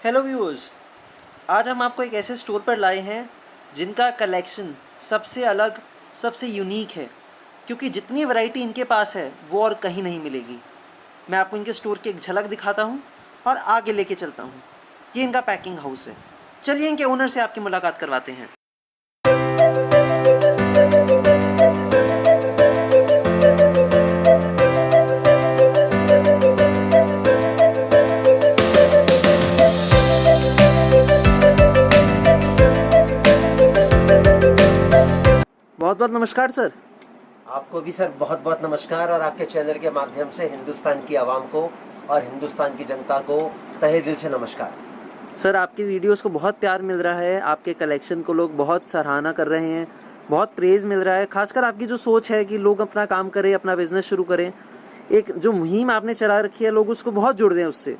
Hello viewers, आज हम आपको एक ऐसे स्टोर पर लाए हैं जिनका कलेक्शन सबसे अलग, सबसे यूनिक है, क्योंकि जितनी वैरायटी इनके पास है वो और कहीं नहीं मिलेगी। मैं आपको इनके स्टोर की एक झलक दिखाता हूँ और आगे लेके चलता हूँ। ये इनका पैकिंग हाउस है। चलिए इनके ओनर से आपकी मुलाकात करवाते हैं। बहुत बहुत नमस्कार सर। आपको भी सर बहुत बहुत नमस्कार और आपके चैनल के माध्यम से हिंदुस्तान की आवाम को और हिंदुस्तान की जनता को तहे दिल से नमस्कार। सर, आपकी वीडियोस को बहुत प्यार मिल रहा है, आपके कलेक्शन को लोग बहुत सराहना कर रहे हैं, बहुत प्रेज़ मिल रहा है। खासकर आपकी जो सोच है कि लोग अपना काम करें, अपना बिजनेस शुरू करें, एक जो मुहिम आपने चला रखी है, लोग उसको बहुत जुड़ रहे हैं उससे।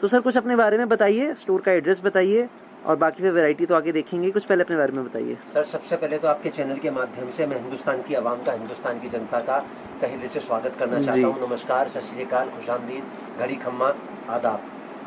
तो सर कुछ अपने बारे में बताइए, स्टोर का एड्रेस बताइए और बाकी फिर वैरायटी तो आगे देखेंगे। कुछ पहले अपने बारे में बताइए। सर सबसे पहले तो आपके चैनल के माध्यम से मैं हिंदुस्तान की आवाम का, हिंदुस्तान की जनता का तहे दिल से स्वागत करना चाहता हूँ। नमस्कार, सत श्री अकाल, खुशामदीद, घड़ी खम्मा, आदाब।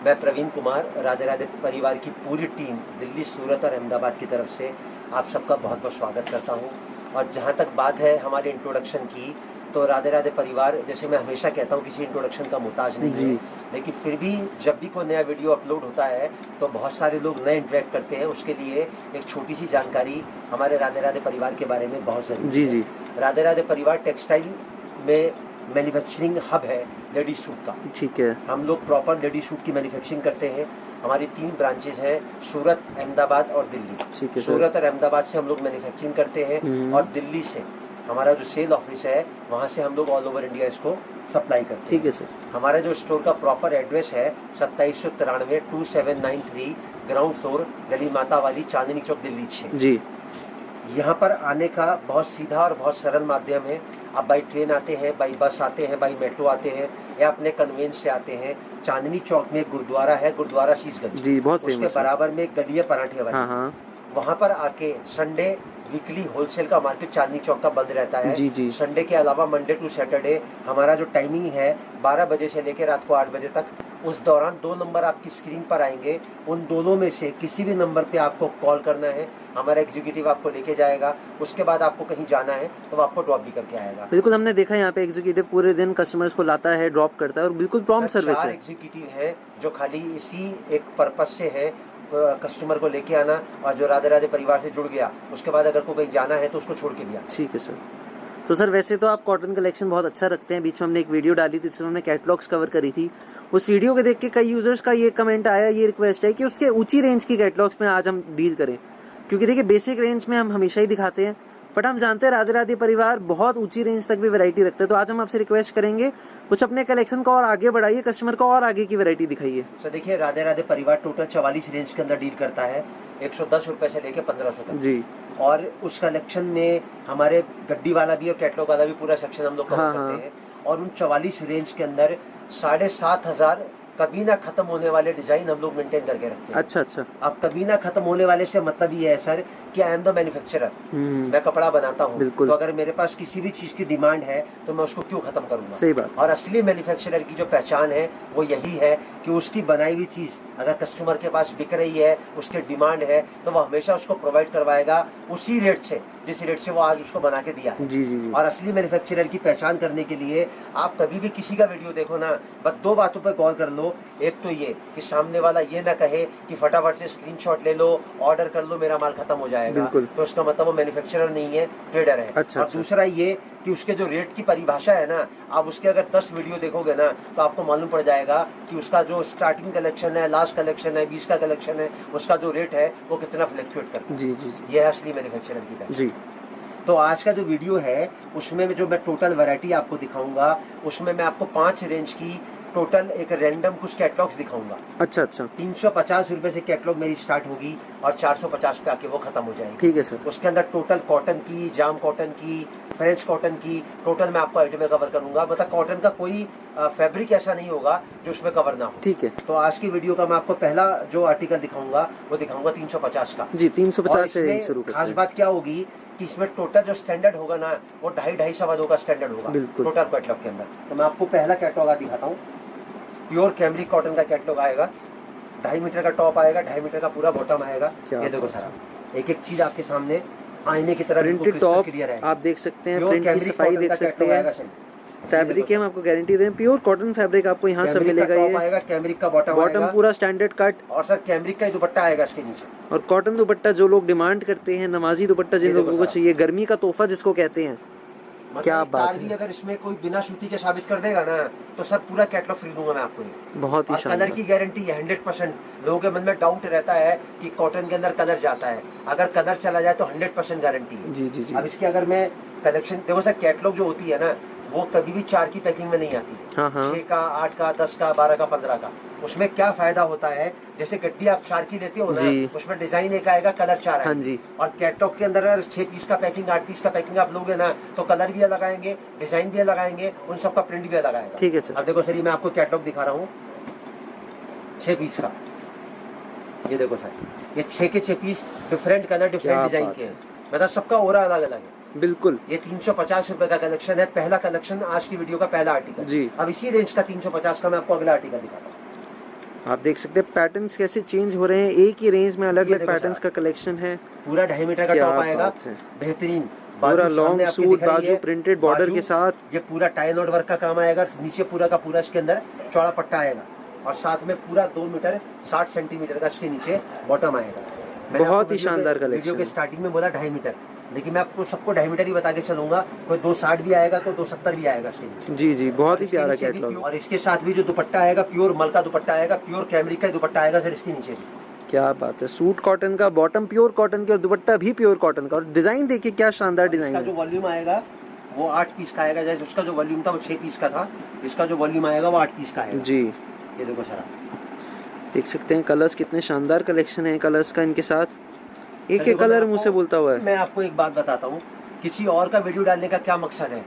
मैं प्रवीण कुमार, राधे राधे परिवार की पूरी टीम दिल्ली, सूरत और अहमदाबाद की तरफ से आप सबका बहुत बहुत स्वागत करता हूँ। और जहाँ तक बात है हमारे इंट्रोडक्शन की, तो राधे राधे परिवार, जैसे मैं हमेशा कहता हूँ, किसी इंट्रोडक्शन का मुताज नहीं है, लेकिन फिर भी जब भी कोई नया वीडियो अपलोड होता है तो बहुत सारे लोग नए इंटरेक्ट करते हैं। उसके लिए एक छोटी सी जानकारी हमारे राधे राधे परिवार के बारे में बहुत ज़रूरी है। राधे राधे परिवार टेक्सटाइल में मैन्युफैक्चरिंग हब है लेडीज सूट का। ठीक है, हम लोग प्रॉपर लेडीज सूट की मैन्युफैक्चरिंग करते हैं। हमारी 3 ब्रांचेज हैं, सूरत, अहमदाबाद और दिल्ली। सूरत और अहमदाबाद से हम लोग मैन्युफैक्चरिंग करते हैं और दिल्ली से हमारा जो सेल ऑफिस है वहाँ से हम लोग ऑल ओवर इंडिया इसको सप्लाई करते हैं। ठीक है सर। हमारा जो स्टोर का प्रॉपर एड्रेस है 2793 2793 ग्राउंड फ्लोर, गली माता वाली, चांदनी चौक, दिल्ली 6 जी। यहाँ पर आने का बहुत सीधा और बहुत सरल माध्यम है। आप बाई ट्रेन आते हैं, बाई बस आते हैं, बाई मेट्रो आते हैं या अपने कन्वेंस से आते हैं। चांदनी चौक में गुरुद्वारा है, गुरुद्वारा शीशगंज जी, बहुत उसके बराबर में एक गली है पराठे वाली। वहाँ पर आके संडे वीकली होलसेल का मार्केट चांदनी चौक का बंद रहता है। जी। संडे के अलावा मंडे टू सैटरडे हमारा जो टाइमिंग है 12 बजे से लेकर रात को 8 बजे तक, उस दौरान 2 नंबर आपकी स्क्रीन पर आएंगे। उन दोनों में से किसी भी नंबर पे आपको कॉल करना है, हमारा एग्जीक्यूटिव आपको लेके जाएगा। उसके बाद आपको कहीं जाना है तो वो आपको ड्रॉप भी करके आएगा। बिल्कुल, हमने देखा यहाँ पे एग्जीक्यूटिव पूरे दिन कस्टमर्स को लाता है, ड्रॉप करता है और बिल्कुल प्रॉम्प्ट सर्विस है। एग्जीक्यूटिव है जो खाली इसी एक पर्पज से है, कस्टमर को लेके आना, और जो राधे राधे परिवार से जुड़ गया उसके बाद अगर को कहीं जाना है तो उसको छोड़ के भी आना। ठीक है सर। तो सर वैसे तो आप कॉटन कलेक्शन बहुत अच्छा रखते हैं। बीच में हमने एक वीडियो डाली थी जिसमें हमने कैटलॉग्स कवर करी थी। उस वीडियो को देख के कई यूजर्स का ये कमेंट आया, ये रिक्वेस्ट है कि उसके ऊंची रेंज की कैटलॉग्स में आज हम डील करें, क्योंकि देखिए बेसिक रेंज में हम हमेशा ही दिखाते हैं, बट हम जानते हैं राधे राधे परिवार बहुत ऊंची रेंज तक भी वैरायटी रखते हैं। तो आज हम आपसे रिक्वेस्ट करेंगे कुछ अपने कलेक्शन को और आगे बढ़ाइए, कस्टमर को और आगे की वैरायटी दिखाइए। तो देखिए राधे राधे परिवार टोटल 44 रेंज के अंदर डील करता है, 110 रुपए से लेके 1500 तक जी। और उस कलेक्शन में हमारे गड्डी वाला भी और कैटलॉग वाला भी पूरा सेक्शन हम लोग कवर करते हैं। और उन 44 रेंज के अंदर 7500 कभी ना खत्म होने वाले डिजाइन हम लोग मेंटेन करके रखते हैं। अच्छा। अब कभी ना खत्म होने वाले से मतलब ये है सर कि आई एम द मैन्युफैक्चरर, मैं कपड़ा बनाता हूँ, तो अगर मेरे पास किसी भी चीज की डिमांड है तो मैं उसको क्यों खत्म करूंगा। सही बात। और असली मैन्युफैक्चरर की जो पहचान है वो यही है कि उसकी बनाई हुई चीज अगर कस्टमर के पास बिक रही है, उसकी डिमांड है, तो वो हमेशा उसको प्रोवाइड करवाएगा उसी रेट से जिस रेट से वो आज उसको बना के दिया है। जी। और असली मैन्युफैक्चरर की पहचान करने के लिए आप कभी भी किसी का वीडियो देखो ना, बस 2 बातों पर गौर कर लो। एक तो ये कि सामने वाला ये ना कहे कि फटाफट से स्क्रीनशॉट ले लो, ऑर्डर कर लो, मेरा माल खत्म हो जाएगा, तो उसका मतलब वो मैन्युफैक्चरर नहीं है, ट्रेडर है। और दूसरा ये कि उसके जो रेट की परिभाषा है ना, आप उसके अगर 10 वीडियो देखोगे ना तो आपको मालूम पड़ जाएगा कि उसका जो स्टार्टिंग कलेक्शन है, लास्ट कलेक्शन है, 20 का कलेक्शन है, उसका जो रेट है वो कितना फ्लक्चुएट करता है। जी। ये है असली मैन्युफैक्चरर की पहचान जी। तो आज का जो वीडियो है उसमें जो मैं टोटल वैरायटी आपको दिखाऊंगा, उसमें मैं आपको 5 रेंज की टोटल एक रैंडम कुछ कैटलॉग्स दिखाऊंगा। अच्छा। 350 रुपए से कैटलॉग मेरी स्टार्ट होगी और 450 पे आके वो खत्म हो जाएगी। ठीक है सर। उसके अंदर टोटल कॉटन की, जाम कॉटन की, फ्रेंच कॉटन की, टोटल मैं आपको आइटम में कवर करूंगा। मतलब कॉटन का कोई फैब्रिक ऐसा नहीं होगा जो उसमें कवर ना हो। ठीक है। तो आज की वीडियो का मैं आपको पहला जो आर्टिकल दिखाऊंगा वो दिखाऊंगा 350 का जी। 350 से शुरू करते हैं। खास बात क्या होगी कि इसमें टोटल जो स्टैंडर्ड होगा ना वो 250-250 का स्टैंडर्ड होगा टोटल कैटलॉग के अंदर। तो मैं आपको पहला कैटलॉग दिखाता हूँ। प्योर कैमरिक कॉटन का कैटलॉग आएगा। 2.5 मीटर का टॉप आएगा, 2.5 मीटर का पूरा बॉटम आएगा। क्या ये देखो सारा एक एक चीज आपके सामने आईने की तरह प्रिंटेड टॉप क्लियर है। आप देख सकते हैं, Pure प्रिंट की cambric सफाई cotton देख का सकते कैटलॉग हैं। आएगा सर। फैब्रिक की हम आपको गारंटी दें, प्योर कॉटन फैब्रिक आपको यहाँ सब कैमरिक का मिलेगा। टॉप ये आएगा, कैमरिक का बॉटम बॉटम आएगा पूरा स्टैंडर्ड कट और सर कैमरिक का ही दुपट्टा आएगा इसके नीचे। और कॉटन दुपट्टा जो लोग डिमांड करते हैं, नमाजी दुपट्टा जिन ये देखो लोगों को साहब। चाहिए, गर्मी का तोहफा जिसको कहते हैं। मतलब क्या एक बात तार भी है। अगर इसमें कोई बिना सूती के साबित कर देगा ना तो सर पूरा कैटलॉग फ्री दूंगा मैं आपको ये। बहुत ही और कलर शानदार। की गारंटी है 100%। लोगों के मन में डाउट रहता है कि कॉटन के अंदर कलर जाता है, अगर कलर चला जाए तो 100% गारंटी है। जी जी जी। अब इसकी अगर मैं कलेक्शन देखो सर, कैटलॉग जो होती है ना वो कभी भी 4 की पैकिंग में नहीं आती। हाँ हाँ 6 का, 8 का, 10 का, 12 का, 15 का। उसमें क्या फायदा होता है, जैसे गड्डी आप 4 की लेते हो ना, जी। उसमें डिजाइन एक आएगा, कलर 4 आएगा। हाँ जी। और कैटलॉग के अंदर अगर 6 पीस का पैकिंग, 8 पीस का पैकिंग आप लोगे ना तो कलर भी अलग आएंगे, डिजाइन भी अलग आएंगे, उन सबका प्रिंट भी अलग आएगा। ठीक है सर। अब देखो सर, ये मैं आपको कैटलॉग दिखा रहा हूँ 6 पीस का। ये देखो सर, ये 6 के 6 पीस डिफरेंट कलर, डिफरेंट क्या डिजाइन बात के है। हैं। मतलब सबका ओरा अलग अलग है। बिल्कुल ये 350 रुपए का कलेक्शन है, पहला कलेक्शन, आज की वीडियो का पहला आर्टिकल जी। अब इसी रेंज का 350 का मैं आपको अगला आर्टिकल दिखाता हूँ। आप देख सकते हैं पैटर्न्स कैसे चेंज हो रहे हैं, एक ही रेंज में अलग ये अलग देखो पैटर्न्स साहब। का कलेक्शन है। पूरा 2.5 मीटर का क्या टॉप आएगा, बात है। बेहतरीन पूरा बाजू लॉन्ग सामने आपकी सूट, दिख रही बाजू है, प्रिंटेड बॉर्डर बाजू, के साथ। ये पूरा टाई नॉट वर्क का काम आएगा, नीचे पूरा का पूरा इसके अंदर चौड़ा पट्टा आएगा और साथ में पूरा 2 मीटर 60 सेंटीमीटर का इसके नीचे बॉटम आएगा। मैंने बहुत आपको ही शानदार वीडियो कलेक्शन के है। स्टार्टिंग में बोला 2.5 मीटर, लेकिन मैं आपको सबको 2.5 मीटर ही बता के चलूंगा। कोई 260 भी आएगा, कोई 270 भी आएगा इसके नीचे। जी जी, बहुत ही इसके प्यारा नीचे भी कैटलॉग। और इसके साथ भी जो दुपट्टा आएगा प्योर मल का दुपट्टा आएगा, प्योर कैमरिक का दुपट्टा आएगा सर इसके नीचे भी। क्या बात है, सूट कॉटन का, बॉटम प्योर कॉटन की और दुपट्टा भी प्योर कॉटन का। और डिजाइन देखिए क्या शानदार डिजाइन इसका जो है। वॉल्यूम आएगा वो 8 पीस का आएगा, जैसे उसका जो वॉल्यूम था वो 6 पीस का था, इसका जो वॉल्यूम आएगा वो 8 पीस का आएगा। जी ये देखो सर, देख सकते हैं कलर्स, कितने शानदार कलेक्शन है कलर्स का इनके साथ। एक देखो एक कलर मैं मुझसे आपको- बोलता हुआ है। मैं आपको एक बात बताता हूँ, किसी और का वीडियो डालने का क्या मकसद है,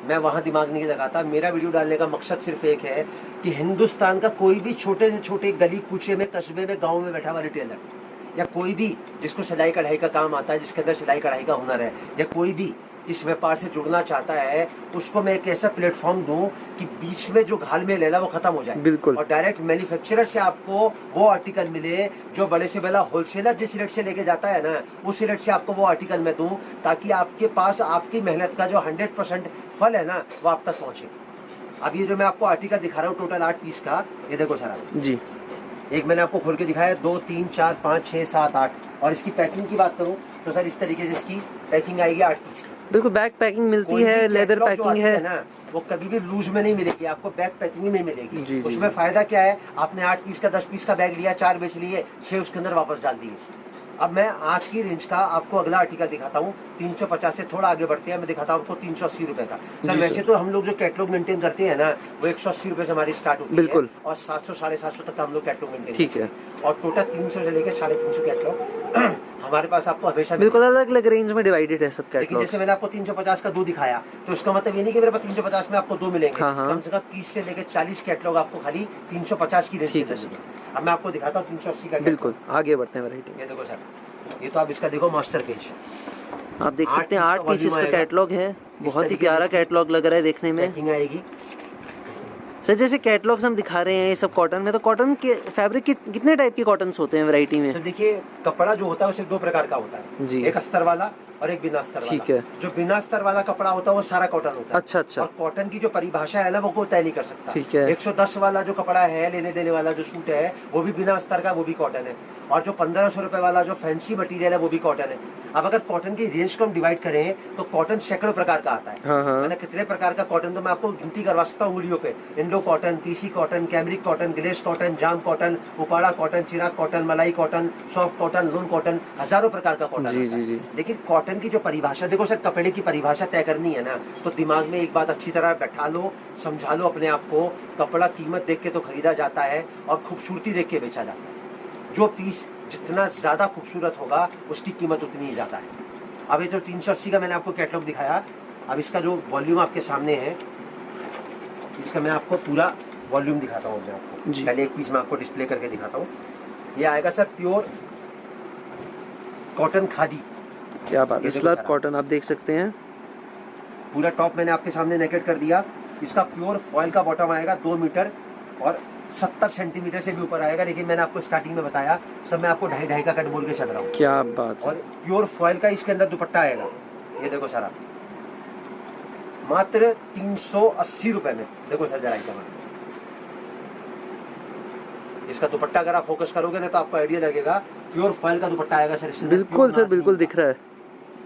मैं वहाँ दिमाग नहीं लगाता। मेरा वीडियो डालने का मकसद सिर्फ एक है कि हिंदुस्तान का कोई भी छोटे से छोटे गली कूचे में, कस्बे में, गाँव में बैठा हुआ रिटेलर या कोई भी जिसको सिलाई कढ़ाई का काम आता है, जिसके अंदर सिलाई कढ़ाई का हुनर है, या कोई भी इस व्यापार से जुड़ना चाहता है, उसको मैं एक ऐसा प्लेटफॉर्म दूं कि बीच में जो घालमेल है ना वो खत्म हो जाए। बिल्कुल। और डायरेक्ट मैन्युफैक्चरर से आपको वो आर्टिकल मिले जो बड़े से बड़ा होलसेलर जिस रेट से लेके जाता है ना, उस रेट से आपको वो आर्टिकल मैं दूं, ताकि आपके पास आपकी मेहनत का जो 100% फल है ना वो आप तक पहुंचे। अब ये जो मैं आपको आर्टिकल दिखा रहा हूँ टोटल 8 पीस का, ये देखो सर जी। एक मैंने आपको खोल के दिखाया, 2 3 4 5 6 7 8। और इसकी पैकिंग की बात करूं तो सर इस तरीके से इसकी पैकिंग आएगी 8 पीस की। बिल्कुल बैक पैकिंग मिलती है, लेदर पैकिंग है ना, वो कभी भी लूज में नहीं मिलेगी आपको, बैक पैकिंग में मिलेगी। जी, जी, उसमें फायदा क्या है, आपने 8 पीस का 10 पीस का बैग लिया, 4 बेच लिए, 6 उसके अंदर वापस डाल दिए। अब मैं आज की रेंज का आपको अगला आर्टिकल दिखाता हूँ, 350 से थोड़ा आगे बढ़ते हैं, मैं दिखाता हूँ आपको 380 रुपए का। सर वैसे तो हम लोग जो कैटलॉग मेंटेन करते हैं ना वो 180 रुपए से हमारी स्टार्ट होती बिल्कुल। है और 700 750 तक हम लोग कैटलॉग मेंटेन ठीक है। और टोटल 300 से लेकर 350 कैटलॉग हमारे पास आपको हमेशा बिल्कुल अलग अलग रेंज में डिवाइडेड है सब लेकिन कैटलॉग। जैसे मैंने आपको 350 का 2 दिखाया, तो इसका मतलब ये नहीं कि मेरे पास 350 में आपको 2 मिलेंगे। हाँ, हाँ। कम से कम 30 से लेकर 40 कैटलॉग आपको खाली 350 की रेंज ठीक से है मिलेंगे। अब मैं आपको दिखाता हूँ 380 का। बिल्कुल आगे बढ़ते हैं वैरायटी में। ये देखो सर, ये तो आप इसका देखो मास्टर पेज, आप देख सकते हैं 8 8 पीसेस का आएगा। कैटलॉग है, बहुत ही तरीके प्यारा से कैटलॉग लग रहा है देखने में। पैकिंग आएगी। सर जैसे कैटलॉग्स हम दिखा रहे हैं ये सब कॉटन में, तो कॉटन के फैब्रिक कितने टाइप के कॉटन्स होते हैं वैरायटी में? सर देखिए, कपड़ा जो होता है वो सिर्फ 2 प्रकार का होता है जी। एक अस्तर वाला और एक बिना अस्तर वाला। ठीक है। जो बिना अस्तर वाला कपड़ा होता है वो सारा कॉटन होता है। अच्छा अच्छा। और कॉटन की जो परिभाषा है ना वो कोई तय नहीं कर सकता। ठीक है। 110 वाला जो कपड़ा है, लेने देने वाला जो सूट है, वो भी बिना अस्तर का, वो भी कॉटन है। और जो 1500 रुपए वाला जो फैंसी मटेरियल है वो भी कॉटन है। अब अगर कॉटन की रेंज को हम डिवाइड करें तो कॉटन सैकड़ों प्रकार का आता है। हाँ, हाँ। मतलब कितने प्रकार का कॉटन तो मैं आपको गिनती करवा सकता हूँ उंगलियों पे। Indo cotton, PC cotton, cambric cotton, glace cotton, जाम कॉटन, उपाड़ा कॉटन, चिराग कॉटन, मलाई कॉटन, सॉफ्ट कॉटन, लून कॉटन, हजारों प्रकार का कॉटन जी, आता है। जी, जी। लेकिन कॉटन की जो परिभाषा, देखो सर कपड़े की परिभाषा तय करनी है ना, तो दिमाग में एक बात अच्छी तरह बैठा लो, समझा लो अपने आप को। कपड़ा कीमत देख के तो खरीदा जाता है और खूबसूरती देख के बेचा जाता है। जो पीस जितना ज्यादा खूबसूरत होगा उसकी कीमत उतनी ही ज्यादा है। अब ये जो 380 का मैंने आपको कैटलॉग दिखाया, अब इसका जो वॉल्यूम आपके सामने है, इसका मैं आपको पूरा वॉल्यूम दिखाता हूँ। मैं आपको जी। पहले एक पीस मैं आपको डिस्प्ले करके दिखाता हूँ। ये आएगा सर प्योर कॉटन खादी। क्या बात है, ये देखो स्लब सारा। कॉटन आप देख सकते हैं। पूरा टॉप मैंने आपके सामने नेकेट कर दिया। इसका प्योर फॉयल का बॉटम आएगा 2 मीटर और 70 सेंटीमीटर से भी ऊपर आएगा, लेकिन मैंने आपको स्टार्टिंग में बताया सब मैं आपको 2.5 का कट बोल के चल रहा हूँ। क्या बात है। और प्योर फॉइल का इसके अंदर दुपट्टा आएगा, ये देखो सर आप, मात्र 380 रुपए में। देखो सर जरा आइटम, इसका दुपट्टा अगर आप फोकस करोगे ना तो आपको आइडिया लगेगा, प्योर फॉइल का दुपट्टा आएगा सर इसमें। बिल्कुल सर, बिल्कुल दिख रहा है।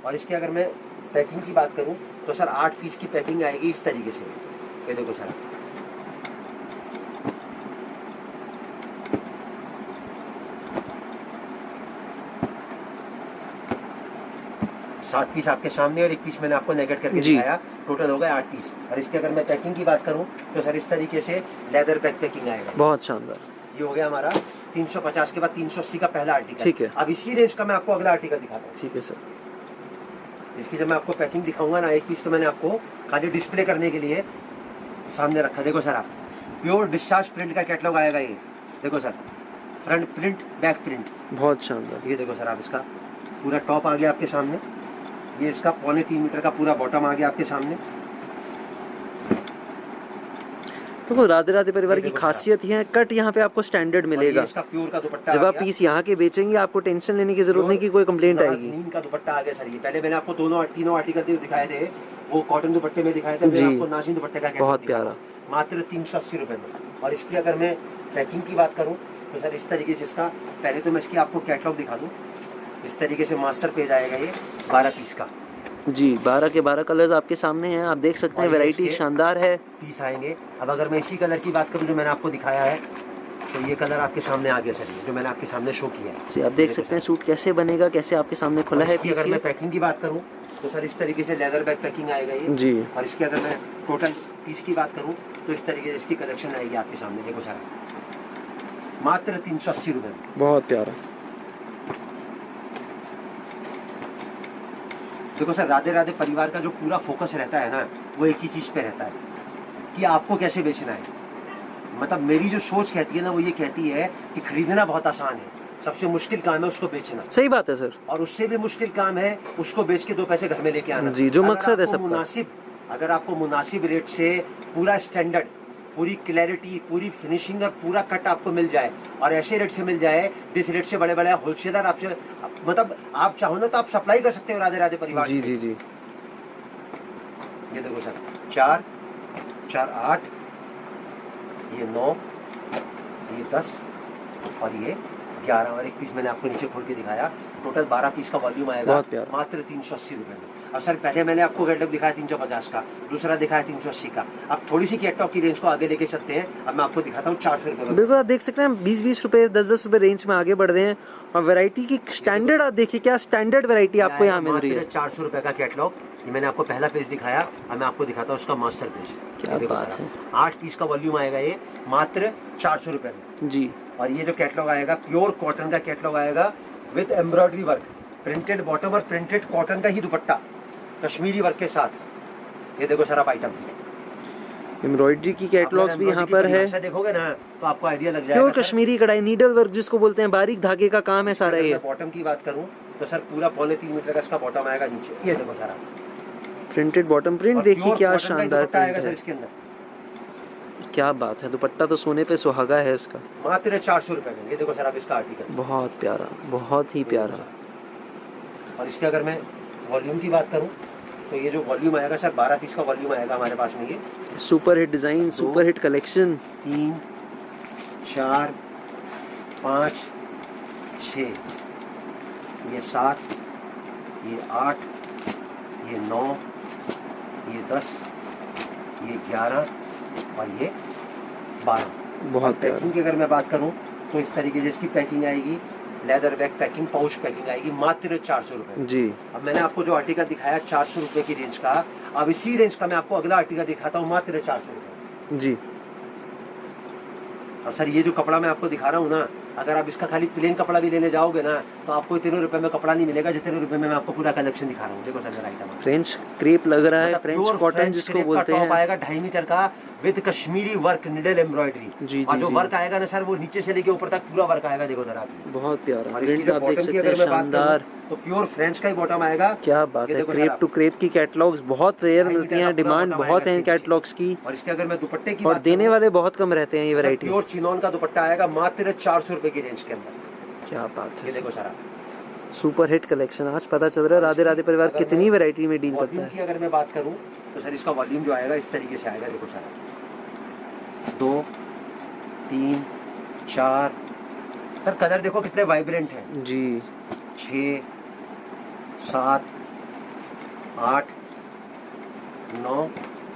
और इसकी अगर मैं पैकिंग की बात करूं तो सर 8 पीस की पैकिंग आएगी इस तरीके से, ये देखो सर। 7 पीस आपके सामने और 1 पीस मैंने आपको नेगेट करके दिखाया, टोटल हो गए 8 पीस। और इसके अगर मैं पैकिंग की बात करूं तो सर इस तरीके से लेदर बैग पैकिंग आएगा, बहुत शानदार। ये हो गया हमारा 350 के बाद 380 का पहला आर्टिकल। ठीक है। अब इसी रेंज का मैं आपको अगला आर्टिकल दिखाता हूँ। ठीक है सर। इसकी जब मैं आपको पैकिंग दिखाऊंगा ना, 1 पीस तो मैंने आपको खाली डिस्प्ले करने के लिए सामने रखा। देखो सर आप, प्योर डिस्चार्ज प्रिंट का कैटलॉग आएगा ये, देखो sir, front print back print, बहुत शानदार। ये देखो सर आप, इसका पूरा टॉप आ गया आपके सामने, ये इसका 3.25 मीटर का पूरा बॉटम आ गया आपके सामने। देखो राधे राधे परिवार की खासियत है, कट यहाँ पे आपको स्टैंडर्ड मिलेगा। इसका प्योर का दुपट्टा जब आप पीस यहाँ के बेचेंगे आपको टेंशन लेने की जरूरत नहीं कि कोई कंप्लेंट आएगी। नाज़नीन का दुपट्टा आ गया सर। ये पहले मैंने आपको तीनों आर्टिकल दिखाए थे, वो कॉटन दुपट्टे में दिखाए थे, फिर आपको नाज़नीन दुपट्टे का बहुत प्यारा, मात्र 380 रुपए में। और इसकी अगर मैं पैकिंग की बात करूँ तो सर इस तरीके से इसका, पहले तो मैं इसकी आपको कैटलॉग दिखा दूँ। इस तरीके से मास्टर पेज आएगा ये 12 पीस का जी। 12 के 12 कलर्स आपके सामने हैं, आप देख सकते हैं, वैरायटी शानदार है। पीस आएंगे। अब अगर मैं इसी कलर की बात करूं जो मैंने आपको दिखाया है, तो ये कलर आपके सामने आ गया सर, जो मैंने आपके सामने शो किया है जी। आप देख सकते हैं सूट कैसे बनेगा, कैसे आपके सामने खुला है। अगर मैं पैकिंग की बात करूं तो सर इस तरीके से लेदर बैग पैकिंग आएगा ये जी। और इसकी अगर मैं टोटल पीस की बात करूं तो इस तरीके से इसकी कलेक्शन आएगी आपके सामने। देखो सर, मात्र 380 रुपए में, बहुत प्यारा। देखो सर, राधे राधे परिवार का जो पूरा फोकस रहता है ना, वो एक ही चीज पे रहता है कि आपको कैसे बेचना है। मतलब मेरी जो सोच कहती है ना, वो ये कहती है कि खरीदना बहुत आसान है, सबसे मुश्किल काम है उसको बेचना। सही बात है सर। और उससे भी मुश्किल काम है उसको बेच के 2 पैसे घर में लेके आना जी, जो मकसद है सबका। अगर आपको मुनासिब रेट से पूरा स्टैंडर्ड, पूरी क्लैरिटी, पूरी फिनिशिंग और पूरा कट आपको मिल जाए, और ऐसे रेट से मिल जाए जिस रेट से बड़े बड़े होलसेलर आपसे, मतलब आप चाहो ना तो आप सप्लाई कर सकते हो राधे राधे परिवार। जी जी जी। ये देखो सर, 4 4 8, ये 9, ये 10 और ये 11, और 1 पीस मैंने आपको नीचे खोल के दिखाया। टोटल 12 पीस का वॉल्यूम आएगा, मात्र 380 रुपए में। और सर पहले मैंने आपको कैटलॉग दिखाया 350 का, दूसरा दिखाया 380 का। अब थोड़ी सी कैटलॉग की रेंज को आगे लेके चलते हैं। अब मैं आपको दिखाता हूँ 400 रुपए में। बिल्कुल, आप देख सकते हैं 20-20 रुपए, 10-10 रुपए रेंज में आगे बढ़ रहे हैं। और वैरायटी की स्टैंडर्ड आप देखिए, क्या स्टैंडर्ड वैरायटी आपको यहाँ मिल रही है। 400 रुपए का कैटलॉग, ये मैंने आपको पहला पेज दिखाया, अब मैं आपको दिखाता हूँ उसका मास्टर पेज। क्या बात है। 8 पीस का वॉल्यूम आएगा ये, मात्र 400 रुपए में जी। और ये जो कैटलॉग आएगा, प्योर कॉटन का कैटलॉग आएगा with embroidery work, printed bottom और प्रिंटेड कॉटन का ही दुपट्टा कश्मीरी वर्क के साथ। ये देखो सर आप आइटम, एम्ब्रॉयडरी की कैटलॉग्स भी यहाँ पर है। देखोगे ना तो आपको आइडिया लग जाएगा। प्योर कश्मीरी कढ़ाई, नीडल वर्क जिसको बोलते हैं, बारीक धागे का काम है सारा ये। बॉटम की बात करूँ तो सर पूरा 3.25 मीटर का इसका बॉटम आएगा नीचे। ये देखो सर, प्रिंटेड बॉटम प्रिंट देखिए, क्या शानदार आएगा सर इसके अंदर। क्या बात है, दुपट्टा तो सोने पे सुहागा है इसका। मात्र 400 रुपए में। ये देखो सर आप इसका आर्टिकल, बहुत प्यारा, बहुत ही प्यारा। और इसके अगर मैं वॉल्यूम की बात करूं तो ये जो वॉल्यूम आएगा सर, 12 पीस का वॉल्यूम आएगा हमारे पास में। ये super hit design, super hit collection. 3 4 5 6, ये 7, ये 8, ये 9, ये 10, ये 11 और ये 12। बहुत प्यारा। पैकिंग की अगर मैं बात करूं तो इस तरीके से इसकी पैकिंग आएगी, leather bag packing, pouch packing आएगी, मात्र 400 रुपए जी। अब मैंने आपको जो आर्टिकल दिखाया 400 रुपए की रेंज का, अब इसी रेंज का मैं आपको अगला आर्टिकल दिखाता हूँ, मात्र 400 रुपए जी। अब सर ये जो कपड़ा मैं आपको दिखा रहा हूँ ना, अगर आप इसका खाली प्लेन कपड़ा भी लेने जाओगे ना तो आपको इतने रुपए में कपड़ा नहीं मिलेगा जितने रुपए में मैं आपको पूरा कलेक्शन दिखा रहा हूँ। देखो सर आइटम, फ्रेंच क्रेप लग रहा है, फ्रेंच कॉटन जिसको बोलते हैं। टॉप आएगा 2.5 मीटर का with Kashmiri work needle embroidery. जी, और जो जी। वर्क आएगा ना सर, वो नीचे से लेके ऊपर तक पूरा वर्क आएगा, देखो जरा आप। बहुत प्यारा और इसकी प्रिंट जो आप देख बॉटम की सकते हैं, अगर मैं बात शानदार। करूं तो प्योर फ्रेंच का ही बॉटम आएगा। क्या बात ये है, देखो सर क्रेप आप। टू क्रेप की कैटलॉग्स बहुत रेयर 2.5 मिलती मीटर का हैं, पूरा डिमांड बॉटम बहुत आएगा है इन इसके नीचे। कैटलॉग्स की, और इसके अगर मैं दुपट्टे की और बात देने करूं, वाले बहुत कम रहते हैं ये तो सर वैरायटी। प्योर चिनॉन का दुपट्टा आएगा मात्र 400 रुपए की रेंज के अंदर। क्या बात ये है, देखो सर आप। Super hit collection. आज पता चल रहा है राधे राधे परिवार अगर कितनी मैं वैरायटी में डील करता वॉल्यूम है। की अगर मैं बात करूं तो सर इसका वॉल्यूम जो आएगा इस तरीके से आएगा, देखो सर 2 3 4। सर कलर देखो कितने वाइब्रेंट हैं। जी 6 7 8 9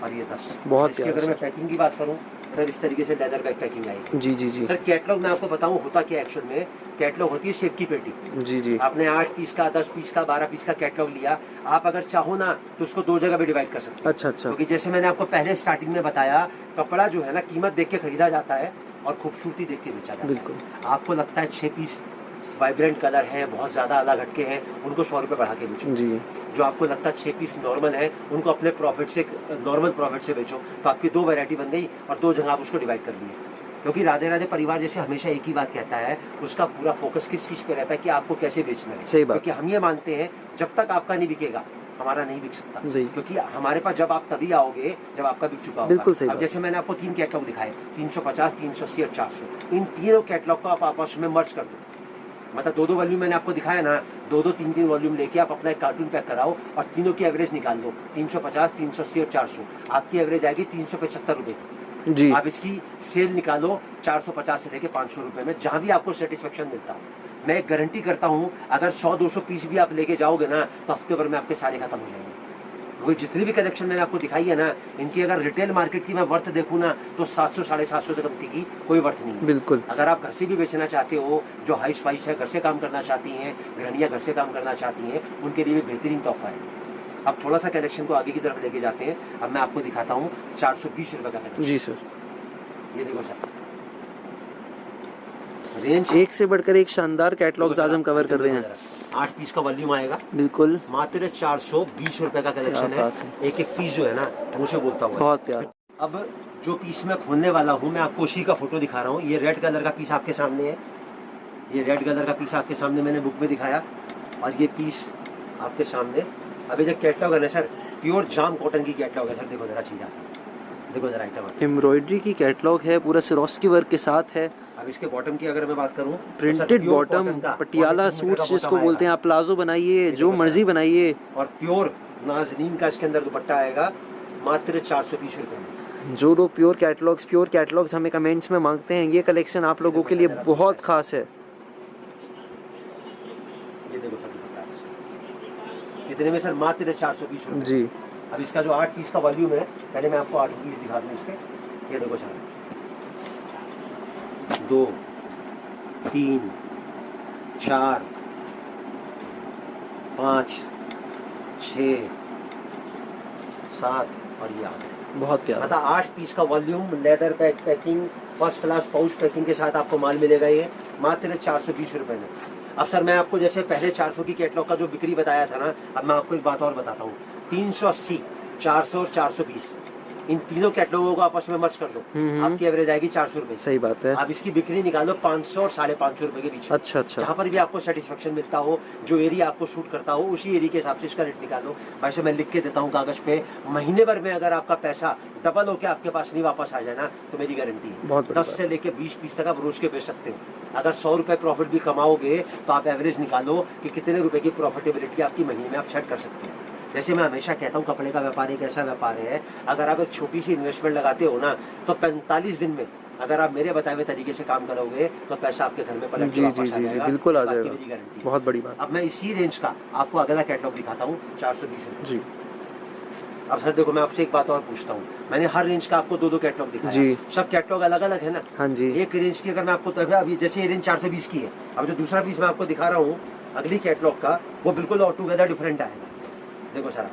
और ये 10। बहुत इसकी प्यारा अगर मैं सर। पैकिंग की बात करूं सर, इस तरीके से लेदर बैग पैकिंग आएगी। जी जी जी सर कैटलॉग मैं आपको बताऊं होता क्या एक्चुअल में, कैटलॉग होती है शेप की पेटी। जी जी। आपने 8 पीस का 10 पीस का 12 पीस का कैटलॉग लिया, आप अगर चाहो ना तो उसको 2 जगह पे डिवाइड कर सकते हैं। अच्छा अच्छा। क्योंकि जैसे मैंने आपको पहले स्टार्टिंग में बताया, कपड़ा जो है ना कीमत देख के खरीदा जाता है और खूबसूरती देख के बेचा जाता है। बिल्कुल। आपको लगता है 6 पीस वाइब्रेंट कलर है, बहुत ज्यादा अलग हटके हैं, उनको 100 रुपए बढ़ा के बेचो। जी जो आपको लगता है 6 पीस नॉर्मल है, उनको अपने प्रॉफिट से, नॉर्मल प्रॉफिट से बेचो। तो आपकी 2 वैरायटी बन गई और 2 जगह आप उसको डिवाइड कर दिए। क्योंकि राधे राधे परिवार जैसे हमेशा एक ही बात कहता है, उसका पूरा फोकस किस चीज पे रहता है कि आपको कैसे बेचना है। सही बात। क्योंकि हम ये मानते हैं जब तक आपका नहीं बिकेगा हमारा नहीं बिक सकता। जी। क्योंकि हमारे पास जब आप तभी आओगे जब आपका बिक चुका होगा। बिल्कुल सही अब बात। जैसे मैंने आपको 3 कैटलॉग दिखाए, 350 380 और 400। इन तीनों कैटलॉग को आप आपस में मर्ज कर दो। मतलब 2-2 वॉल्यूम मैंने आपको दिखाया ना, 2-2 3-3 वॉल्यूम लेके आप अपना एक कार्टून पैक कराओ और तीनों की एवरेज निकाल दो, 350 380 और 400। आपकी एवरेज आएगी 375 रुपए की। जी आप इसकी सेल निकालो 450 से लेके 500 रुपए में, जहां भी आपको सेटिस्फेक्शन मिलता हो। मैं एक गारंटी करता हूं, अगर 100-200 पीस भी आप लेके जाओगे ना तो हफ्ते भर में आपके सारे खत्म हो जाएंगे। क्योंकि जितनी भी कलेक्शन मैंने आपको दिखाई है ना, इनकी अगर रिटेल मार्केट की मैं वर्थ देखूं ना तो 700 750 से कम की कोई वर्थ नहीं है। बिल्कुल। अगर आप घर से भी बेचना चाहते हो, जो हाइस फाइस है, घर से काम करना चाहती हैं, गृहणियां घर से काम करना चाहती हैं, उनके लिए भी बेहतरीन तोहफा है। अब थोड़ा सा कलेक्शन को आगे की तरफ लेके जाते हैं। अब मैं आपको दिखाता हूँ 420 रुपए का कलेक्शन। जी सर। ये देखो सर, रेंज एक से बढ़कर एक शानदार कैटलॉग्स आज हम कवर कर रहे हैं। 8 पीस का वॉल्यूम आएगा, बिल्कुल मात्र 420 रुपए का कलेक्शन क्या है। बात है। एक एक पीस जो है ना मुझे बोलता हुआ। बहुत प्यारा। अब जो पीस मैं खोलने वाला हूँ, मैं आपको उसी का फोटो दिखा रहा हूँ। ये रेड कलर का पीस आपके सामने है, ये रेड कलर का पीस आपके सामने मैंने बुक में दिखाया, और ये पीस आपके सामने। अभी जो कैटलॉग है ना सर, प्योर जाम कॉटन की कैटलॉग है सर। देखो जरा चीज आता है, देखो जरा आइटम। एम्ब्रॉयडरी की कैटलॉग है, पूरा सिरोस्की वर्क के साथ है। अब इसके बॉटम की अगर मैं बात करूं, प्रिंटेड बॉटम, पटियाला सूट्स जिसको बोलते हैं, आप प्लाजो बनाइए, जो मर्जी बनाइए। और प्योर नाजनीन का इसके अंदर दुपट्टा आएगा मात्र 420 रुपए में। जो लोग प्योर कैटलॉग्स हमें कमेंट्स में मांगते हैं, ये कलेक्शन आप लोगों के लिए बहुत खास है। ये देखो सर दुपट्टा इतने में सर मात्र 420 रुपए जी। अब इसका जो 8 पीस का वॉल्यूम है, पहले मैं आपको 8 पीस दिखा दूं इसके। ये देखो सर, 2 3 4 5 6 7 और ये 8। बहुत प्यारा। मतलब 8 पीस का volume, leather bag packing, first class pouch packing के साथ आपको माल मिलेगा ये मात्र 420 रुपए में। अब सर मैं आपको जैसे पहले 400 की कैटलॉग का जो बिक्री बताया था ना, अब मैं आपको एक बात और बताता हूँ। 380 400 और 420 इन तीनों कैटलॉगों को आपस में मर्ज कर दो, आपकी एवरेज आएगी 400 रुपए। सही बात है। आप इसकी बिक्री निकालो 500 और 550 रुपए के बीच। अच्छा अच्छा। जहाँ पर भी आपको सेटिस्फेक्शन मिलता हो, जो एरिया आपको शूट करता हो, उसी एरिया के हिसाब से इसका रेट निकालो। वैसे मैं लिख के देता हूँ कागज पे, महीने भर में अगर आपका पैसा डबल होकर आपके पास नहीं वापस आ जाए ना, तो मेरी गारंटी है बहुत 10 से लेके 20 पीस तक आप रोज के बेच सकते हो। अगर 100 रुपए प्रॉफिट भी कमाओगे तो आप एवरेज निकालो कि कितने रुपए की प्रॉफिटेबिलिटी आपकी महीने में आप सेट कर सकते हो। जैसे मैं हमेशा कहता हूँ, कपड़े का व्यापार एक ऐसा व्यापार है, अगर आप एक छोटी सी इन्वेस्टमेंट लगाते हो ना, तो 45 दिन में अगर आप मेरे बताए हुए तरीके से काम करोगे तो पैसा आपके घर में पलट के वापस आ जाएगा। बिल्कुल आ इस बात की जाएगा। मेरी गारंटी है। बहुत बड़ी बात। अब मैं इसी रेंज का आपको अगला कैटलॉग दिखाता हूँ 420 रुपए। जी। अब सर देखो, मैं आपसे एक बात और पूछता हूँ, मैंने हर रेंज का आपको 2-2 कैटलॉग दिखाया, जी। सब कैटलॉग अलग अलग है ना। हाँ जी। एक रेंज की अगर मैं आपको, तो अभी जैसे ये रेंज 420 की है, अब जो दूसरा पीस मैं आपको दिखा रहा हूँ अगली कैटलॉग का, वो बिल्कुल ऑल टुगेदर डिफरेंट आएगा। देखो सर,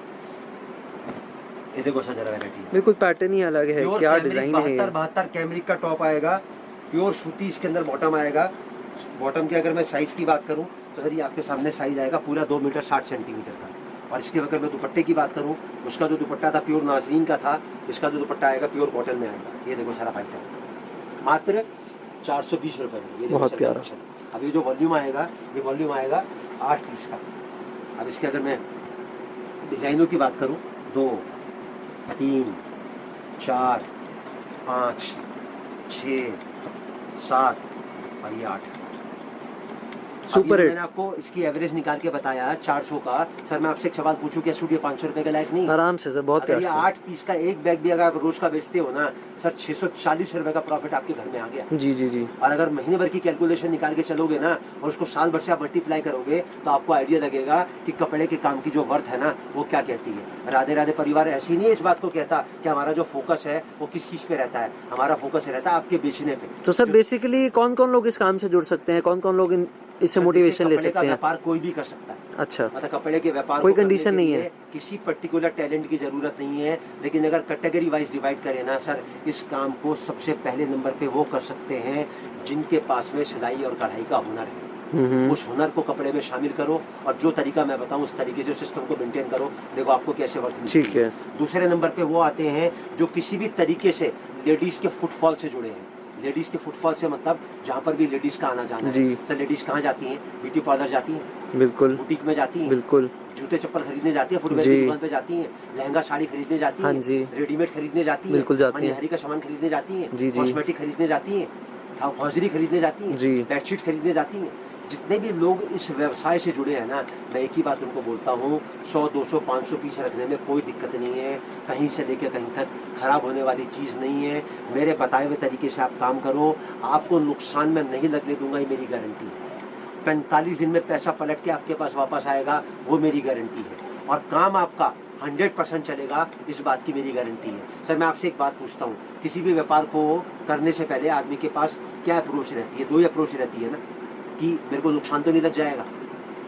ये देखो सर जरा वैरायटी, बिल्कुल पैटर्न ही अलग है, क्या डिजाइन है। 72 कैमरिक का टॉप आएगा, प्योर सूती इसके अंदर बॉटम आएगा। बॉटम की अगर मैं साइज की बात करूं तो सर ये आपके सामने साइज आएगा पूरा 2 मीटर 60 सेंटीमीटर का, और इसके अगर मैं दुपट्टे की बात करूँ, उसका जो दुपट्टा था प्योर नाजरीन का था, इसका जो दुपट्टा आएगा प्योर कॉटन में आएगा। ये देखो सारा आइटम मात्र 420 रुपये में। ये देखो बहुत सर प्यारा। कलेक्शन। अब ये जो वॉल्यूम आएगा, ये वॉल्यूम आएगा 8 पीस का। अब इसके अगर मैं डिज़ाइनों की बात करूँ, 2 3 4 5 6 7 और ये 8। सुपर मैंने हिट। आपको इसकी एवरेज निकाल के बताया 400 का। सर मैं आपसे एक सवाल पूछूं, क्या सूट ये 500 रुपए के लायक नहीं? आराम से सर, बहुत अगर प्यार ये से। 8 पीस का एक बैग भी अगर आप रोज का बेचते हो ना सर, 640 रुपए का प्रॉफिट आपके घर में आ गया। जी जी जी। और अगर महीने भर की कैलकुलेशन निकाल के चलोगे ना और उसको साल भर से आप मल्टीप्लाई करोगे तो आपको आइडिया लगेगा कि कपड़े के काम की जो वर्थ है ना वो क्या कहती है। राधे राधे परिवार ऐसी नहीं है इस बात को कहता कि हमारा जो फोकस है वो किस चीज पे रहता है, हमारा फोकस रहता है आपके बेचने पे। तो सर बेसिकली कौन कौन लोग इस काम से जुड़ सकते हैं, कौन कौन लोग इससे मोटिवेशन ले कपड़े का सकते हैं? व्यापार कोई भी कर सकता है। अच्छा, मतलब कपड़े के व्यापार कोई को करने कंडीशन के नहीं लिए है? किसी पर्टिकुलर टैलेंट की जरूरत नहीं है। लेकिन अगर कैटेगरी वाइज डिवाइड करें ना सर, इस काम को सबसे पहले नंबर पे वो कर सकते हैं जिनके पास में सिलाई और कढ़ाई का हुनर है। उस हुनर को कपड़े में शामिल करो और जो तरीका मैं बताऊं उस तरीके से सिस्टम को मेंटेन करो, देखो आपको कैसे वर्क मिलती ठीक है। दूसरे नंबर पे वो आते हैं जो किसी भी तरीके से लेडीज के फुटफॉल से जुड़े हैं। लेडीज के फुटफॉल से मतलब जहाँ पर भी लेडीज का आना जाना जी। है। सर लेडीज कहाँ जाती हैं? ब्यूटी पार्लर जाती हैं, बिल्कुल बुटीक में जाती हैं, बिल्कुल। जूते चप्पल खरीदने जाती है, फुटवेयर जी। की दुकान पे जाती हैं, लहंगा साड़ी खरीदने जाती हाँ हैं, जी। रेडीमेड खरीदने जाती हैं, बिल्कुल जाती हैं। मनिहारी का सामान खरीदने जाती हैं, जी, जी। कॉस्मेटिक खरीदने जाती हैं, हौजरी खरीदने जाती हैं, जी। बेडशीट खरीदने जाती हैं। जितने भी लोग इस व्यवसाय से जुड़े हैं ना, मैं एक ही बात उनको बोलता हूँ, 100 200 500 पीस रखने में कोई दिक्कत नहीं है। कहीं से लेकर कहीं तक खराब होने वाली चीज़ नहीं है। मेरे बताए हुए तरीके से आप काम करो, आपको नुकसान में नहीं लगने दूंगा, ये मेरी गारंटी है। 45 दिन में पैसा पलट के आपके पास वापस आएगा, वो मेरी गारंटी है। और काम आपका 100% चलेगा, इस बात की मेरी गारंटी है। सर मैं आपसे एक बात पूछता हूँ, किसी भी व्यापार को करने से पहले आदमी के पास क्या अप्रोच रहती है? 2 ही अप्रोच रहती है ना, कि मेरे को नुकसान तो नहीं लग जाएगा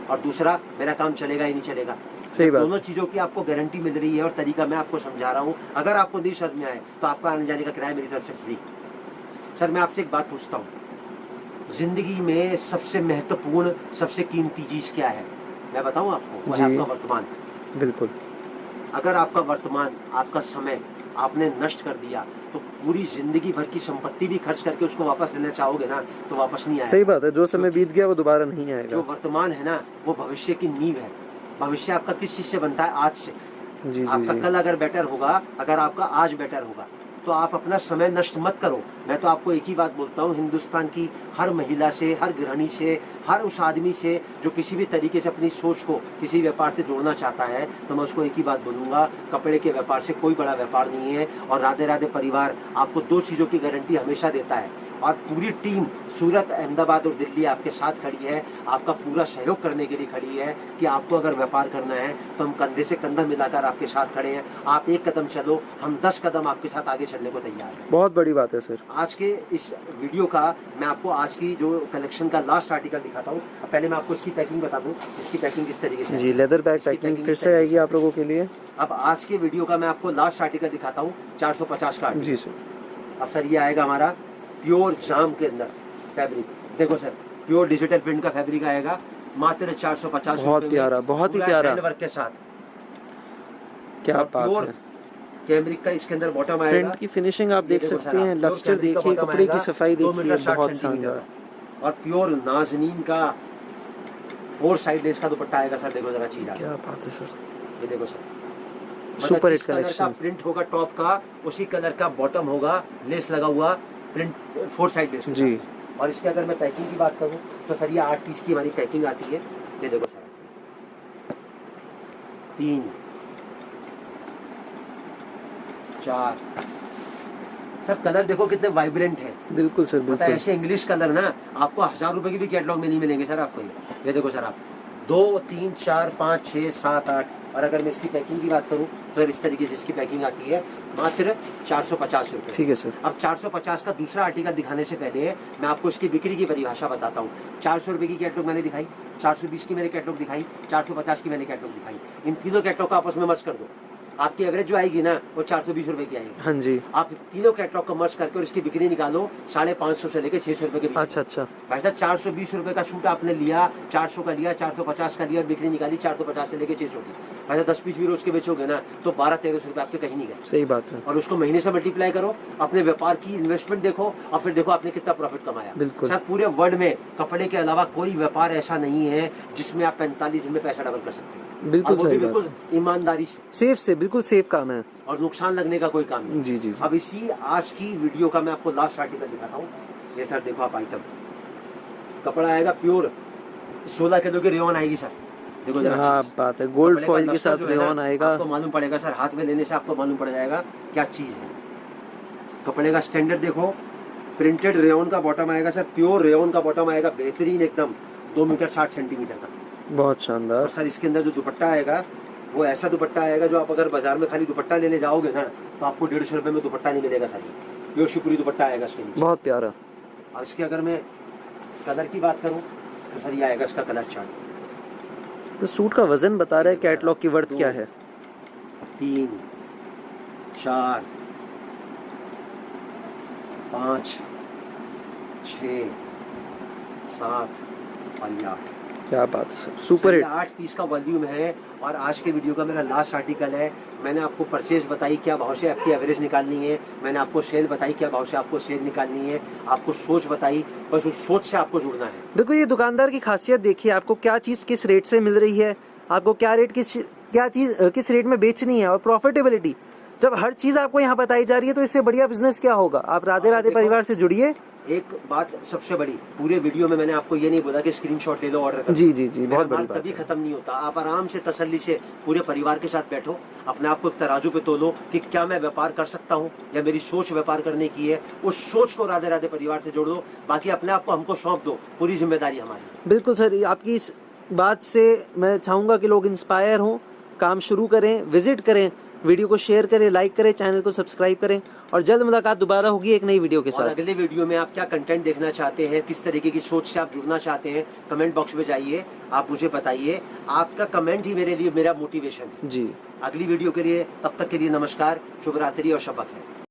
और दूसरा मेरा काम चलेगा ही नहीं चलेगा। सही बात। दोनों चीज़ों की आपको गारंटी मिल रही है और तरीका मैं आपको समझा रहा हूँ। अगर आपको नहीं समझ में आए तो आपका आने जाने का किराया मेरी तरफ से फ्री। सर मैं आपसे एक बात पूछता हूँ, जिंदगी में सबसे महत्वपूर्ण सबसे कीमती चीज़ क्या है? मैं बताऊँ आपको, वो है जी। आपका वर्तमान। बिल्कुल अगर आपका वर्तमान, आपका समय आपने नष्ट कर दिया तो पूरी जिंदगी भर की संपत्ति भी खर्च करके उसको वापस लेना चाहोगे ना तो वापस नहीं आएगा। सही बात है, जो समय बीत गया वो दोबारा नहीं जो आएगा। वर्तमान है ना वो भविष्य की नींव है। भविष्य आपका किस चीज से बनता है? आज से। जी जी आपका जी। कल अगर बेटर होगा, अगर आपका आज बेटर होगा तो आप अपना समय नष्ट मत करो। मैं तो आपको एक ही बात बोलता हूँ, हिंदुस्तान की हर महिला से, हर गृहिणी से, हर उस आदमी से जो किसी भी तरीके से अपनी सोच को किसी व्यापार से जोड़ना चाहता है, तो मैं उसको एक ही बात बोलूँगा, कपड़े के व्यापार से कोई बड़ा व्यापार नहीं है। और राधे राधे परिवार आपको 2 चीज़ों की गारंटी हमेशा देता है और पूरी टीम सूरत, अहमदाबाद और दिल्ली आपके साथ खड़ी है, आपका पूरा सहयोग करने के लिए खड़ी है कि आपको अगर व्यापार करना है तो हम कंधे से कंधा मिलाकर आपके साथ खड़े हैं। आप 1 कदम चलो, हम 10 कदम आपके साथ आगे चलने को तैयार हैं। बहुत बड़ी बात है सर। आज के इस वीडियो का मैं आपको आज की जो कलेक्शन का लास्ट आर्टिकल दिखाता हूँ। पहले मैं आपको इसकी पैकिंग बता दूँ, इसकी पैकिंग किस तरीके से जी, लेदर बैग इसकी पैकिंग पैकिंग फिर इस से तरीके आएगी आप लोगों के लिए। अब आज के वीडियो का मैं आपको लास्ट आर्टिकल दिखाता हूँ, 450 का आर्टिकल। जी सर। अब सर ये आएगा हमारा प्योर जाम के अंदर फैब्रिक। देखो सर, प्योर डिजिटल प्रिंट का फैब्रिक आएगा मात्र 450 बहुत रुपए में, प्यारा, बहुत ही पूरा प्यारा। हैंड वर्क के साथ। क्या और बात प्योर है। कैमरिक का इसके अंदर बॉटम आएगा। प्रिंट की फिनिशिंग आप ये देख देखो सकते सर, हैं, प्योर लस्टर कैमरिक का देखिए, बॉटम कपड़े की आएगा, सफाई 2 देखिए, मीटर 60 बहुत सेंटीमीटर शानदार। का। और प्योर नाजनीन का 4 साइड लेस का दुपट्टा आएगा। सर देखो जरा चीज क्या बात है सर। ये देखो सर, सुपर हिट जिस कलर का कलेक्शन। प्रिंट होगा टॉप का, उसी कलर का बॉटम होगा, लेस लगा हुआ, प्रिंट 4 साइड लेस जी। और इसके अगर मैं पैकिंग की बात करूं तो सर ये 8 पीस की हमारी पैकिंग आती है। ये देखो सर, 3 4 सर कलर देखो कितने वाइब्रेंट है। बिल्कुल सर, मतलब बिल्कुल। ऐसे इंग्लिश कलर ना आपको 1000 रुपए की भी कैटलॉग में नहीं मिलेंगे सर आपको। ये देखो सर, आप 2 3 4 5 6 7 8। और अगर मैं इसकी पैकिंग की बात करूं तो इस तरीके से इसकी पैकिंग आती है मात्र 450 रुपये। ठीक है सर। अब 450 का दूसरा आर्टिकल दिखाने से पहले मैं आपको इसकी बिक्री की परिभाषा बताता हूँ। 400 रुपये की कैटलॉग मैंने दिखाई, 420 की मैंने कैटलॉग दिखाई, 450 की मैंने कैटलॉग दिखाई। इन तीनों कैटलॉग का आपस में मर्ज कर दो, आपकी एवरेज जो आएगी ना वो 420 रुपए की आएगी। हाँ जी। आप तीनों कैटलॉग को मर्ज करके और इसकी बिक्री निकालो 550 से लेके 600 रुपए के बीच। अच्छा अच्छा। भाई साहब 420 रुपए का सूट आपने लिया, 400 का लिया, 450 का लिया, बिक्री निकाली 450 से लेके 600 की। भाई साहब 10 पीस भी रोज के बेचोगे ना तो 1200-1300 रुपए आपके कहीं नहीं गए। सही बात है। और उसको महीने से मल्टीप्लाई करो, अपने व्यापार की इन्वेस्टमेंट देखो और फिर देखो आपने कितना प्रॉफिट कमाया। बिल्कुल। सर पूरे वर्ल्ड में कपड़े के अलावा कोई व्यापार ऐसा नहीं है जिसमें आप 45 दिन में पैसा डबल कर सकते हैं। बिल्कुल सही बात बिल्कुल है। ईमानदारी से, सेफ से, बिल्कुल सेफ काम है और नुकसान लगने का कोई काम नहीं। जी जी। अब इसी आज की वीडियो का मैं आपको लास्ट आर्टिकल दिखाता हूँ। ये सर देखो आप आइटम, कपड़ा आएगा प्योर 16 किलो की रेयन आएगी सर। देखो जरा हाँ चीज़। बात है, गोल्ड कपड़े का फॉइल के लस्टर साथ जो है ना, रेयन आएगा। आपको मालूम पड़ेगा सर, हाथ में लेने से आपको मालूम पड़ जाएगा क्या चीज़ है। कपड़े का स्टैंडर्ड देखो, प्रिंटेड रेयन का बॉटम आएगा सर, प्योर रेयन का बॉटम आएगा, बेहतरीन एकदम 2 मीटर 60 सेंटीमीटर का। बहुत शानदार। और सर इसके अंदर जो दुपट्टा आएगा वो ऐसा दुपट्टा आएगा जो आप अगर बाजार में खाली दुपट्टा लेने जाओगे ना तो आपको 150 रुपए में दुपट्टा नहीं मिलेगा सर। प्योर शिपुरी दुपट्टा आएगा इसके नीचे। बहुत प्यारा। और इसके अगर मैं कलर की बात करूं तो सर ये आएगा इसका कलर चार्ट। तो सूट का वजन बता रहा है, कैटलॉग की वर्थ क्या है? 3 4 5 6 7 और 8। क्या बात है सर, सुपर हिट। 8 पीस का वॉल्यूम है और आज के वीडियो का मेरा लास्ट आर्टिकल है। मैंने आपको परचेज बताई क्या भाव से आपकी एवरेज निकालनी है, मैंने आपको सेल बताई क्या भाव से आपको सेल निकालनी है, आपको सोच बताई, बस उस सोच से आपको जुड़ना है। देखो ये दुकानदार की खासियत देखिए, आपको क्या चीज किस रेट से मिल रही है, आपको क्या चीज किस रेट में बेचनी है, और प्रॉफिटेबिलिटी जब हर चीज आपको यहाँ बताई जा रही है तो इससे बढ़िया बिजनेस क्या होगा। आप राधे राधे परिवार से जुड़िए। एक बात सबसे बड़ी, पूरे वीडियो में मैंने आपको ये नहीं बोला कि स्क्रीनशॉट ले लो ऑर्डर कर। जी जी जी, बहुत बड़ी बात कभी है। खत्म नहीं होता। आप आराम से तसल्ली से पूरे परिवार के साथ बैठो, अपने आप को एक तराजू पे तोलो कि क्या मैं व्यापार कर सकता हूँ या मेरी सोच व्यापार करने की है। उस सोच को राधे राधे परिवार से जोड़ दो, बाकी अपने आप को हमको सौंप दो, पूरी जिम्मेदारी हमारी। बिल्कुल सर, आपकी इस बात से मैं चाहूंगा कि लोग इंस्पायर हों, काम शुरू करें, विजिट करें, वीडियो को शेयर करें, लाइक करें, चैनल को सब्सक्राइब करें, और जल्द मुलाकात दोबारा होगी एक नई वीडियो के और साथ। अगले वीडियो में आप क्या कंटेंट देखना चाहते हैं, किस तरीके की सोच से आप जुड़ना चाहते हैं, कमेंट बॉक्स में जाइए, आप मुझे बताइए। आपका कमेंट ही मेरे लिए मेरा मोटिवेशन है जी। अगली वीडियो के लिए। तब तक के लिए नमस्कार, शुभ रात्रि और शब बखैर।